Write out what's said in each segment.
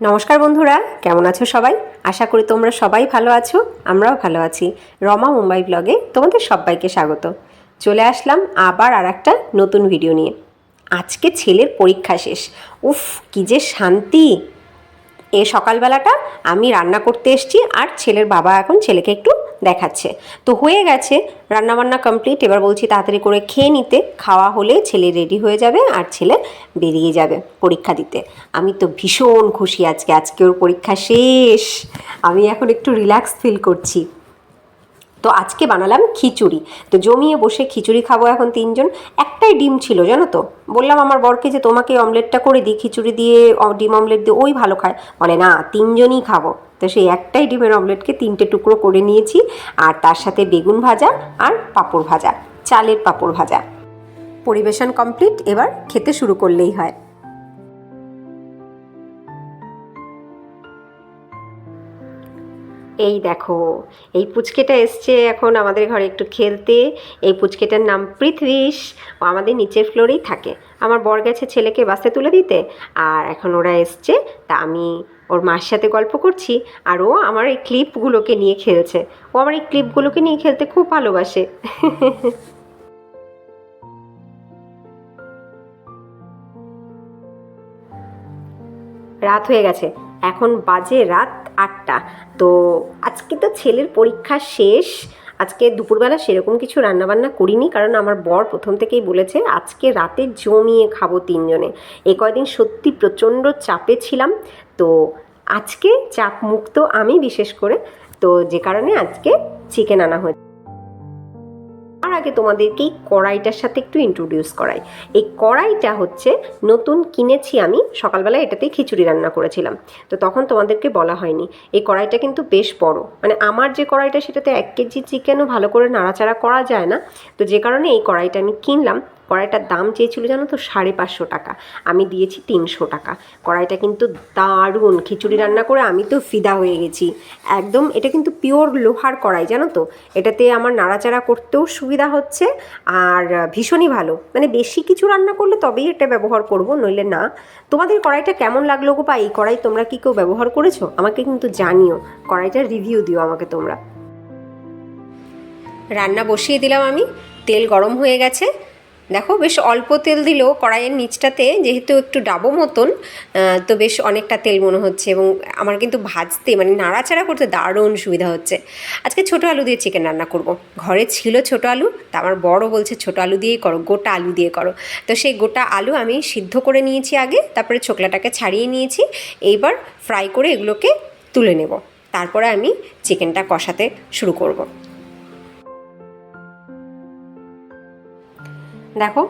নমস্কার বন্ধুরা, কেমন আছো সবাই? আশা করি তোমরা সবাই ভালো আছো, আমরাও ভালো আছি। রমা মুম্বাই ব্লগে তোমাদের সবাইকে স্বাগত। চলে আসলাম আবার আর একটা নতুন ভিডিও নিয়ে। আজকে ছেলের পরীক্ষা শেষ। উফ, কি যে শান্তি! এই সকালবেলাটা আমি রান্না করতে এসেছি আর ছেলের বাবা এখন ছেলেকে একটু দেখাচ্ছে। তো হয়ে গেছে, রান্নাবান্না কমপ্লিট। এবার বলছি তাড়াতাড়ি করে খেয়ে নিতে, খাওয়া হলে ছেলে রেডি হয়ে যাবে আর ছেলে বেরিয়ে যাবে পরীক্ষা দিতে। আমি তো ভীষণ খুশি আজকে ওর পরীক্ষা শেষ। আমি এখন একটু রিল্যাক্স ফিল করছি। তো আজকে বানালাম খিচুড়ি। তো জমিয়ে বসে খিচুড়ি খাবো এখন তিনজন। একটাই ডিম ছিল জানো তো, বললাম আমার বরকে যে তোমাকে অমলেটটা করে দিই, খিচুড়ি দিয়ে ডিম অমলেট দিয়ে ওই ভালো খায়। বলে না, তিনজনই খাবো। তো সেই একটাই ডিমের অমলেটকে 3টে টুকরো করে নিয়েছি, আর তার সাথে বেগুন ভাজা আর পাঁপড় ভাজা, চালের পাঁপড় ভাজা। পরিবেশন কমপ্লিট, এবার খেতে শুরু করলেই হয়। এই দেখো, এই পুচকেটা এসছে এখন আমাদের ঘরে একটু খেলতে। এই পুচকেটার নাম পৃথ্বীশ। ও আমাদের নিচের ফ্লোরেই থাকে। আমার বর গেছে ছেলেকে বাসে তুলে দিতে, আর এখন ওরা এসছে। তা আমি ওর মার সাথে গল্প করছি, আর ও আমার এই ক্লিপগুলোকে নিয়ে খেলছে। ও আমার এই ক্লিপগুলোকে নিয়ে খেলতে খুব ভালোবাসে। রাত হয়ে গেছে, এখন বাজে রাত 8টা। তো আজকে তো ছেলের পরীক্ষা শেষ। আজকে দুপুরবেলা সেরকম কিছু রান্নাবান্না করিনি, কারণ আমার বর প্রথম থেকেই বলেছে আজকে রাতে জমিয়ে খাবো তিনজনে। এই কয়দিন সত্যি প্রচণ্ড চাপে ছিলাম। তো আজকে চাপ মুক্ত আমি বিশেষ করে। তো যে কারণে আজকে চিকেন আনা হয়েছে। তার আগে তোমাদেরকে এই কড়াইটার সাথে একটু ইন্ট্রোডিউস করাই। এই কড়াইটা হচ্ছে নতুন কিনেছি আমি, সকালবেলা এটাতেই খিচুড়ি রান্না করেছিলাম। তো তখন তোমাদেরকে বলা হয়নি, এই কড়াইটা কিন্তু বেশ বড়। মানে আমার যে কড়াইটা সেটাতে 1 কেজি চিকেনও ভালো করে নাড়াচাড়া করা যায় না। তো যে কারণে এই কড়াইটা আমি কিনলাম। কড়াইটার দাম চেয়েছিল জানো তো 550 টাকা, আমি দিয়েছি 300 টাকা। কড়াইটা কিন্তু দারুণ, খিচুড়ি রান্না করে আমি তো ফিদা হয়ে গেছি একদম। এটা কিন্তু পিওর লোহার কড়াই জানো তো, এটাতে আমার নাড়াচাড়া করতেও সুবিধা হচ্ছে, আর ভীষণই ভালো। মানে বেশি কিছু রান্না করলে তবেই এটা ব্যবহার করব, নইলে না। তোমাদের কড়াইটা কেমন লাগলো গো? বা এই কড়াই তোমরা কি কেউ ব্যবহার করেছো? আমাকে কিন্তু জানিও, কড়াইটার রিভিউ দিও আমাকে তোমরা। রান্না বসিয়ে দিলাম আমি, তেল গরম হয়ে গেছে। দেখো বেশ অল্প তেল দিলেও কড়াইয়ের নিচটাতে যেহেতু একটু ডাবো মতন, তো বেশ অনেকটা তেল মনে হচ্ছে। এবং আমার কিন্তু ভাজতে মানে নাড়াচাড়া করতে দারুণ সুবিধা হচ্ছে। আজকে ছোটো আলু দিয়ে চিকেন রান্না করব। ঘরে ছিল ছোটো আলু, তা আমার বড় বলছে ছোটো আলু দিয়েই করো, গোটা আলু দিয়ে করো। তো সেই গোটা আলু আমি সিদ্ধ করে নিয়েছি আগে, তারপরে ছোকলাটাকে ছাড়িয়ে নিয়েছি। এইবার ফ্রাই করে এগুলোকে তুলে নেব, তারপরে আমি চিকেনটা কষাতে শুরু করব। দেখো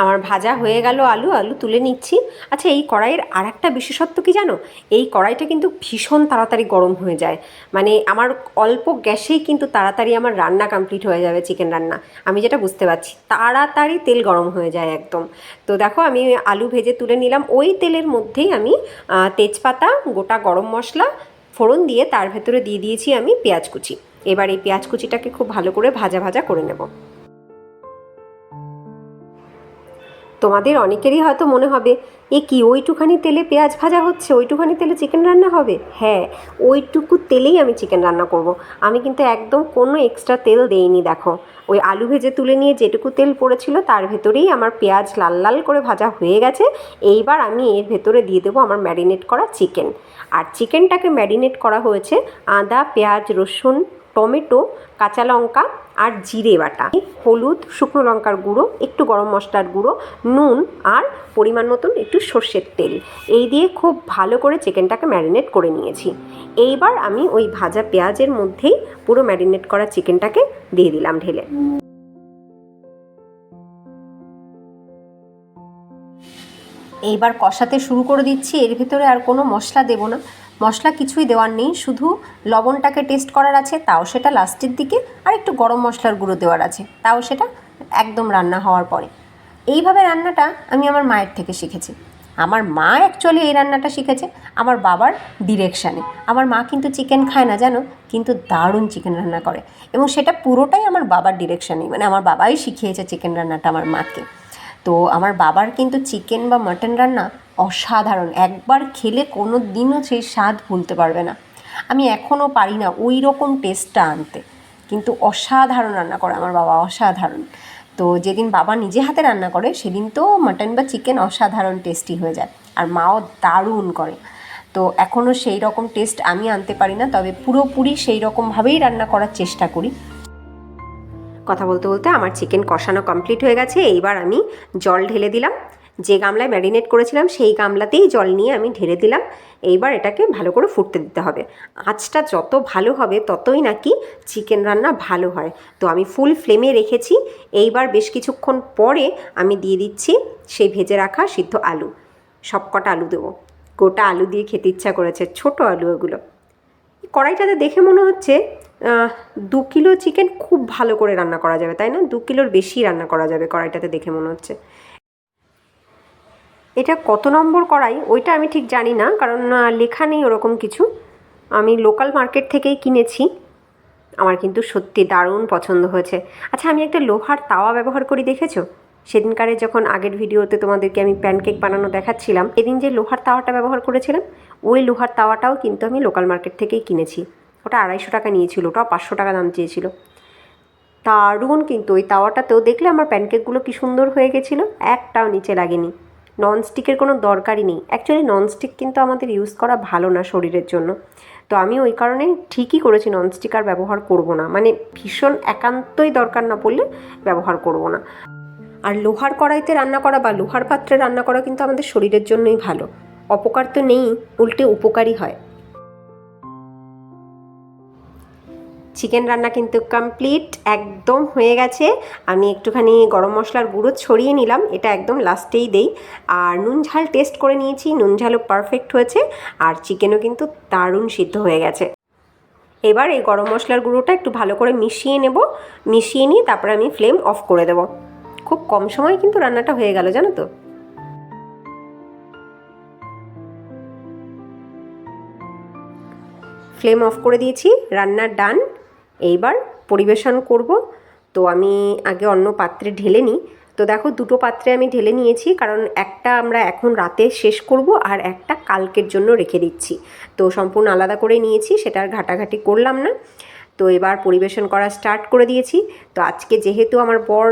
আমার ভাজা হয়ে গেল, আলু আলু তুলে নিচ্ছি। আচ্ছা, এই কড়াইয়ের আর একটা বিশেষত্ব কি জানো? এই কড়াইটা কিন্তু ভীষণ তাড়াতাড়ি গরম হয়ে যায়। মানে আমার অল্প গ্যাসেই কিন্তু তাড়াতাড়ি আমার রান্না কমপ্লিট হয়ে যাবে, চিকেন রান্না। আমি যেটা বুঝতে পারছি, তাড়াতাড়ি তেল গরম হয়ে যায় একদম। তো দেখো আমি আলু ভেজে তুলে নিলাম। ওই তেলের মধ্যেই আমি তেজপাতা, গোটা গরম মশলা ফোড়ন দিয়ে তার ভেতরে দিয়ে দিয়েছি আমি পেঁয়াজ কুচি। এবার এই পেঁয়াজ কুচিটাকে খুব ভালো করে ভাজা ভাজা করে নেব। তোমাদের অনেকেরই হয়তো মনে হবে, এ কি ওইটুখানি তেলে পেঁয়াজ ভাজা হচ্ছে, ওইটুখানি তেলে চিকেন রান্না হবে? হ্যাঁ, ওইটুকু তেলেই আমি চিকেন রান্না করব। আমি কিন্তু একদম কোনো এক্সট্রা তেল দেইনি। দেখো ওই আলু ভেজে তুলে নিয়ে যেটুকু তেল পড়েছিল তার ভেতরেই আমার পেঁয়াজ লাল লাল করে ভাজা হয়ে গেছে। এইবার আমি এর ভেতরে দিয়ে দেবো আমার ম্যারিনেট করা চিকেন। আর চিকেনটাকে ম্যারিনেট করা হয়েছে আদা, পেঁয়াজ, রসুন, টমেটো, কাঁচা লঙ্কা আর জিরে বাটা, হলুদ, শুকনো লঙ্কার গুঁড়ো, একটু গরম মশলার গুঁড়ো, নুন আর পরিমাণ মতন একটু সর্ষের তেল, এই দিয়ে খুব ভালো করে চিকেনটাকে ম্যারিনেট করে নিয়েছি। এইবার আমি ওই ভাজা পেঁয়াজের মধ্যেই পুরো ম্যারিনেট করা চিকেনটাকে দিয়ে দিলাম ঢেলে। এইবার কষাতে শুরু করে দিচ্ছি। এর ভিতরে আর কোনো মশলা দেব না, মশলা কিছুই দেওয়ার নেই, শুধু লবণটাকে টেস্ট করার আছে, তাও সেটা লাস্টের দিকে। আর একটু গরম মশলার গুঁড়ো দেওয়ার আছে, তাও সেটা একদম রান্না হওয়ার পরে। এইভাবে রান্নাটা আমি আমার মায়ের থেকে শিখেছি। আমার মা অ্যাকচুয়ালি এই রান্নাটা শিখেছে আমার বাবার ডিরেকশানে। আমার মা কিন্তু চিকেন খায় না জানো, কিন্তু দারুণ চিকেন রান্না করে। এবং সেটা পুরোটাই আমার বাবার ডিরেকশানেই, মানে আমার বাবাই শিখিয়েছে চিকেন রান্নাটা আমার মাকে। তো আমার বাবার কিন্তু চিকেন বা মাটন রান্না অসাধারণ, একবার খেলে কোনো দিনও সেই স্বাদ ভুলতে পারবে না। আমি এখনও পারি না ওই রকম টেস্টটা আনতে, কিন্তু অসাধারণ রান্না করে আমার বাবা, অসাধারণ। তো যেদিন বাবা নিজে হাতে রান্না করে সেদিন তো মাটন বা চিকেন অসাধারণ টেস্টি হয়ে যায়, আর মাও দারুণ করে। তো এখনও সেই রকম টেস্ট আমি আনতে পারি না, তবে পুরোপুরি সেই রকমভাবেই রান্না করার চেষ্টা করি। কথা বলতে বলতে আমার চিকেন কষানো কমপ্লিট হয়ে গেছে। এইবার আমি জল ঢেলে দিলাম, যে গামলায় ম্যারিনেট করেছিলাম সেই গামলাতেই জল নিয়ে আমি ঢেলে দিলাম। এইবার এটাকে ভালো করে ফুটতে দিতে হবে। আঁচটা যত ভালো হবে ততই নাকি চিকেন রান্না ভালো হয়। তো আমি ফুল ফ্লেমে রেখেছি। এইবার বেশ কিছুক্ষণ পরে আমি দিয়ে দিচ্ছি সেই ভেজে রাখা সিদ্ধ আলু। সবকটা আলু দেবো, গোটা আলু দিয়ে খেতে ইচ্ছা করেছে, ছোট আলু এগুলো। কড়াইটাতে দেখে মনে হচ্ছে 2 কিলো চিকেন খুব ভালো করে রান্না করা যাবে, তাই না? 2 কিলোর বেশি রান্না করা যাবে কড়াইটাতে দেখে মনে হচ্ছে। এটা কত নম্বর কড়াই ওইটা আমি ঠিক জানি না, কারণ লেখা নেই ওরকম কিছু। আমি লোকাল মার্কেট থেকেই কিনেছি। আমার কিন্তু সত্যি দারুণ পছন্দ হয়েছে। আচ্ছা, আমি একটা লোহার তাওয়া ব্যবহার করি, দেখেছো? সেদিনকারে যখন আগের ভিডিওতে তোমাদেরকে আমি প্যানকেক বানানো দেখাচ্ছিলাম, এদিন যে লোহার তাওয়াটা ব্যবহার করেছিলাম, ওই লোহার তাওয়াটাও কিন্তু আমি লোকাল মার্কেট থেকেই কিনেছি। ওটা 250 টাকা নিয়েছিল, ওটাও 500 টাকা দাম চেয়েছিল। দারুণ কিন্তু ওই তাওয়াটাতেও দেখলে আমার প্যানকেকগুলো কী সুন্দর হয়ে গেছিলো, একটাও নিচে লাগেনি। ননস্টিকের কোনো দরকারই নেই। অ্যাকচুয়ালি ননস্টিক কিন্তু আমাদের ইউজ করা ভালো না শরীরের জন্য। তো আমি ওই কারণে ঠিকই করেছি ননস্টিক আর ব্যবহার করব না, মানে ভীষণ একান্তই দরকার না পড়লে ব্যবহার করব না। আর লোহার কড়াইতে রান্না করা বা লোহার পাত্রে রান্না করা কিন্তু আমাদের শরীরের জন্যই ভালো। অপকার তো নেই, উল্টে উপকারী হয়। চিকেন রান্না কিন্তু কমপ্লিট, একদম হয়ে গেছে। আমি একটুখানি গরম মশলার গুঁড়ো ছড়িয়ে নিলাম, এটা একদম লাস্টেই দেই। আর নুন ঝাল টেস্ট করে নিয়েছি, নুন ঝালও পারফেক্ট হয়েছে, আর চিকেনও কিন্তু দারুণ সিদ্ধ হয়ে গেছে। এবার এই গরম মশলার গুঁড়োটা একটু ভালো করে মিশিয়ে নেব, মিশিয়ে নিয়ে তারপরে আমি ফ্লেম অফ করে দেব। খুব কম সময়ে কিন্তু রান্নাটা হয়ে গেল, জানো তো। ফ্লেম অফ করে দিয়েছি, রান্না ডান। এইবার পরিবেশন করব। তো আমি আগে অন্য পাত্রে ঢেলে নিই। তো দেখো, 2টো পাত্রে আমি ঢেলে নিয়েছি, কারণ একটা আমরা এখন রাতে শেষ করব আর একটা কালকের জন্য রেখে দিচ্ছি। তো সম্পূর্ণ আলাদা করে নিয়েছি, সেটা আর ঘাটাঘাটি করলাম না। তো এবার পরিবেশন করা স্টার্ট করে দিয়েছি। তো আজকে যেহেতু আমার বর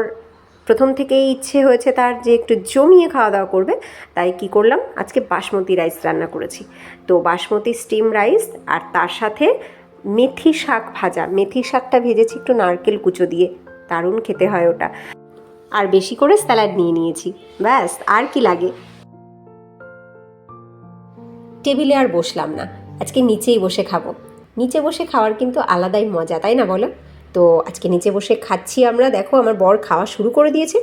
প্রথম থেকেই ইচ্ছে হয়েছে তার যে একটু জমিয়ে খাওয়া দাওয়া করবে, তাই কি করলাম, আজকে বাসমতি রাইস রান্না করেছি। তো বাসমতি স্টিম রাইস, আর তার সাথে মেথি শাক ভাজা। মেথি শাকটা ভেজেছি একটু নারকেল কুচো দিয়ে, দারুণ খেতে হয় ওটা। আর বেশি করে স্যালাড নিয়ে নিয়েছি, ব্যাস আর কি লাগে। টেবিলে আর বসলাম না, আজকে নিচেই বসে খাবো। নিচে বসে খাওয়ার কিন্তু আলাদাই মজা, তাই না বলো? তো আজকে নিচে বসে খাচ্ছি আমরা। দেখো, আমার বর খাওয়া শুরু করে দিয়েছে।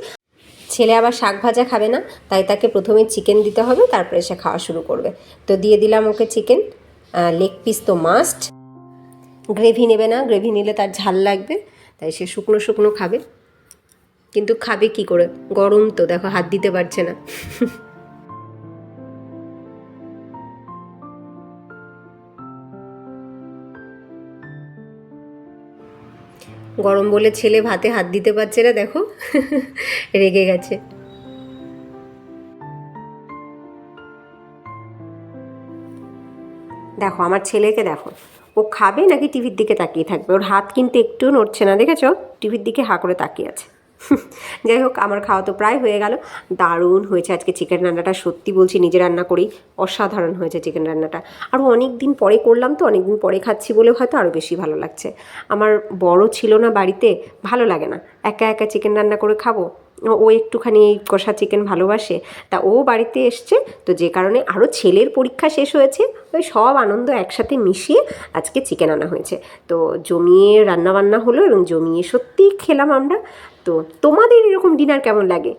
ছেলে আবার শাক ভাজা খাবে না, তাই তাকে প্রথমে চিকেন দিতে হবে, তারপরে সে খাওয়া শুরু করবে। তো দিয়ে দিলাম ওকে চিকেন। লেগ পিস তো মাস্ট। গ্রেভি নেবে না, গ্রেভি নিলে তার ঝাল লাগবে, তাই সে শুকনো শুকনো খাবে। কিন্তু খাবে কি করে, গরম তো, দেখো হাত দিতে পারছে না। গরম বলে ছেলে ভাতে হাত দিতে পারছে না, দেখো রেগে গেছে। দেখো আমার ছেলেকে, দেখো ও খাবে নাকি টিভির দিকে তাকিয়ে থাকবে। ওর হাত কিন্তু একটু নড়ছে না, দেখেছো? টিভির দিকে হাঁ করে তাকিয়ে আছে। যাই হোক, আমার খাওয়া তো প্রায় হয়ে গেল। দারুণ হয়েছে আজকে চিকেন রান্নাটা, সত্যি বলছি, নিজে রান্না করেই অসাধারণ হয়েছে চিকেন রান্নাটা। আরও অনেক দিন পরে করলাম তো, অনেক দিন পরে খাচ্ছি বলে হয়তো আরও বেশি ভালো লাগছে। আমার বড় ছিল না বাড়িতে, ভালো লাগে না একা একা চিকেন রান্না করে খাবো। ও একটুখানি কষা চিকেন ভালোবাসে, তা ও বাড়িতে এসছে, তো যে কারণে আরও ছেলের পরীক্ষা শেষ হয়েছে, ওই সব আনন্দ একসাথে মিশিয়ে আজকে চিকেন আনা হয়েছে। তো জমিয়ে রান্নাবান্না হলো এবং জমিয়ে সত্যিই খেলাম আমরা। তো তোমাদের এরকম ডিনার কেমন লাগে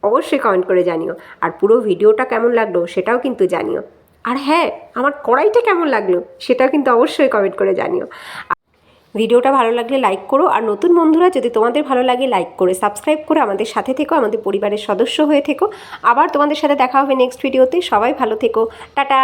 অবশ্যই কমেন্ট করে জানিও, আর পুরো ভিডিওটা কেমন লাগলো সেটাও কিন্তু জানিও। আর হ্যাঁ, আমার কড়াইটা কেমন লাগলো সেটাও কিন্তু অবশ্যই কমেন্ট করে জানিও। ভিডিওটা ভালো লাগলে লাইক করো, আর নতুন বন্ধুরা যদি তোমাদের ভালো লাগে লাইক করে সাবস্ক্রাইব করে আমাদের সাথে থেকো, আমাদের পরিবারের সদস্য হয়ে থেকো। আবার তোমাদের সাথে দেখা হবে নেক্সট ভিডিওতে। সবাই ভালো থেকো, টাটা।